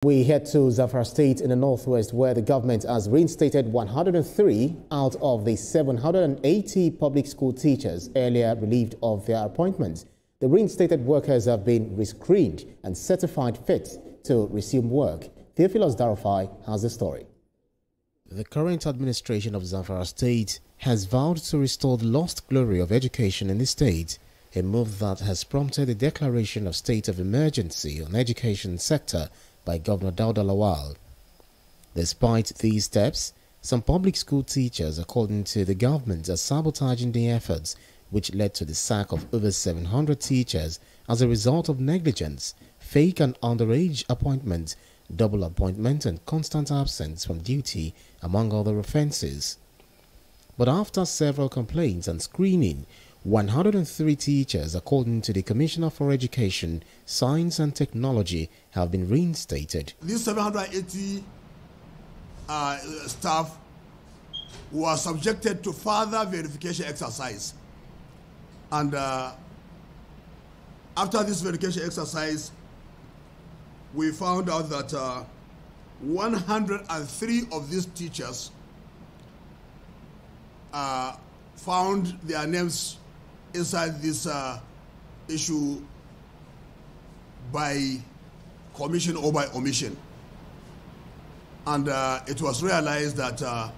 We head to Zamfara State in the northwest, where the government has reinstated 103 out of the 780 public school teachers earlier relieved of their appointments. The reinstated workers have been rescreened and certified fit to resume work. Theophilus Darafai has the story. The current administration of Zamfara State has vowed to restore the lost glory of education in the state, a move that has prompted the declaration of state of emergency on the education sector by Governor Dauda Lawal. Despite these steps, some public school teachers, according to the government, are sabotaging the efforts, which led to the sack of over 700 teachers as a result of negligence, fake and underage appointments, double appointment and constant absence from duty, among other offences. But after several complaints and screening, 103 teachers, according to the Commissioner for Education, Science and Technology, have been reinstated. These 780 staff were subjected to further verification exercise. And after this verification exercise, we found out that 103 of these teachers found their names inside this issue by commission or by omission. And it was realized that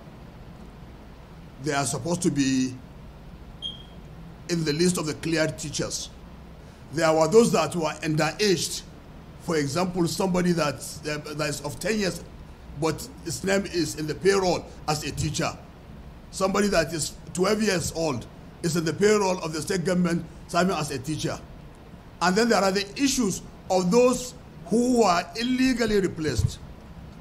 they are supposed to be in the list of the cleared teachers. There were those that were underaged. For example, somebody that is of 10 years, but his name is in the payroll as a teacher. Somebody that is 12 years old is in the payroll of the state government serving as a teacher. And then there are the issues of those who were illegally replaced.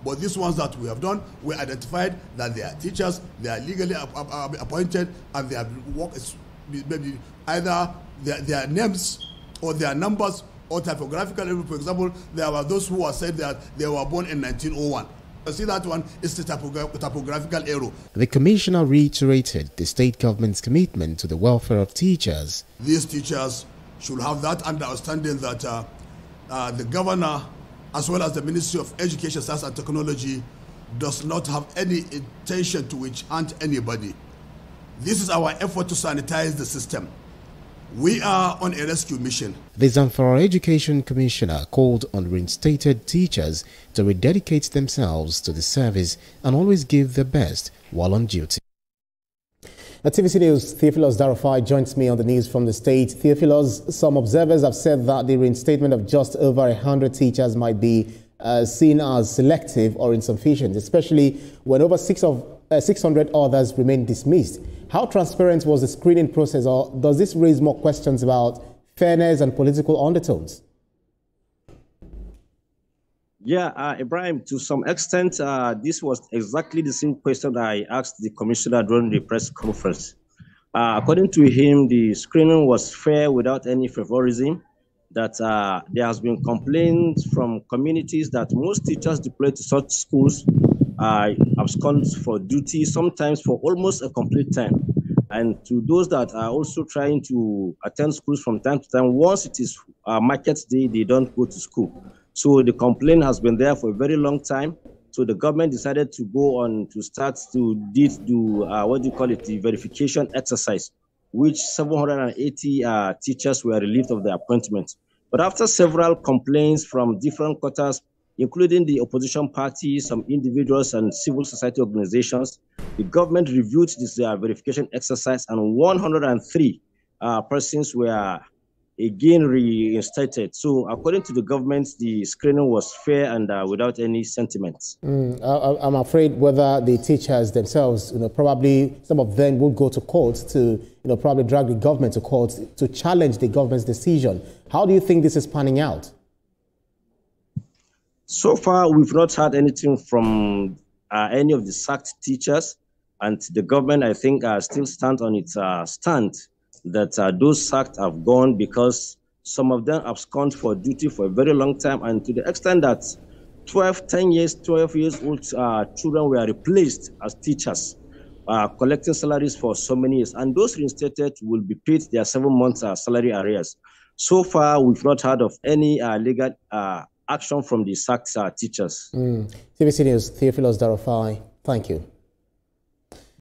But these ones that we have done, we identified that they are teachers, they are legally appointed, and their work is maybe either their names or their numbers or typographical. For example, there were those who were said that they were born in 1901. You see, that one is the typographical error. The commissioner reiterated the state government's commitment to the welfare of teachers. These teachers should have that understanding that the governor, as well as the Ministry of Education, Science and Technology, does not have any intention to witch hunt anybody. This is our effort to sanitize the system. We are on a rescue mission. The Zamfara Education Commissioner called on reinstated teachers to rededicate themselves to the service and always give their best while on duty. At TVC News, Theophilus Darafai joins me on the news from the state. Theophilus, some observers have said that the reinstatement of just over 100 teachers might be seen as selective or insufficient, especially when over 600 others remain dismissed. How transparent was the screening process, or does this raise more questions about fairness and political undertones? Yeah, Ibrahim, to some extent, this was exactly the same question I asked the commissioner during the press conference. According to him, the screening was fair without any favorism, that there has been complaints from communities that most teachers deployed to such schools abscond for duty, sometimes for almost a complete time. And to those that are also trying to attend schools from time to time, once it is market day, they don't go to school. So the complaint has been there for a very long time. So the government decided to go on to start to do the verification exercise, which 780 teachers were relieved of their appointments. But after several complaints from different quarters, including the opposition parties, some individuals and civil society organizations, the government reviewed this verification exercise, and 103 persons were again reinstated. So according to the government, the screening was fair and without any sentiments. I'm afraid whether the teachers themselves, probably some of them will go to court to, probably drag the government to court to challenge the government's decision. How do you think this is panning out? So far, we've not heard anything from any of the sacked teachers, and the government, I think, still stands on its stand that those sacked have gone because some of them abscond for duty for a very long time, and to the extent that 12 years old children were replaced as teachers, collecting salaries for so many years, and those reinstated will be paid their 7 months salary arrears. So far, we've not heard of any legal action from the sacked teachers. TVC News, Theophilus Darofai, thank you.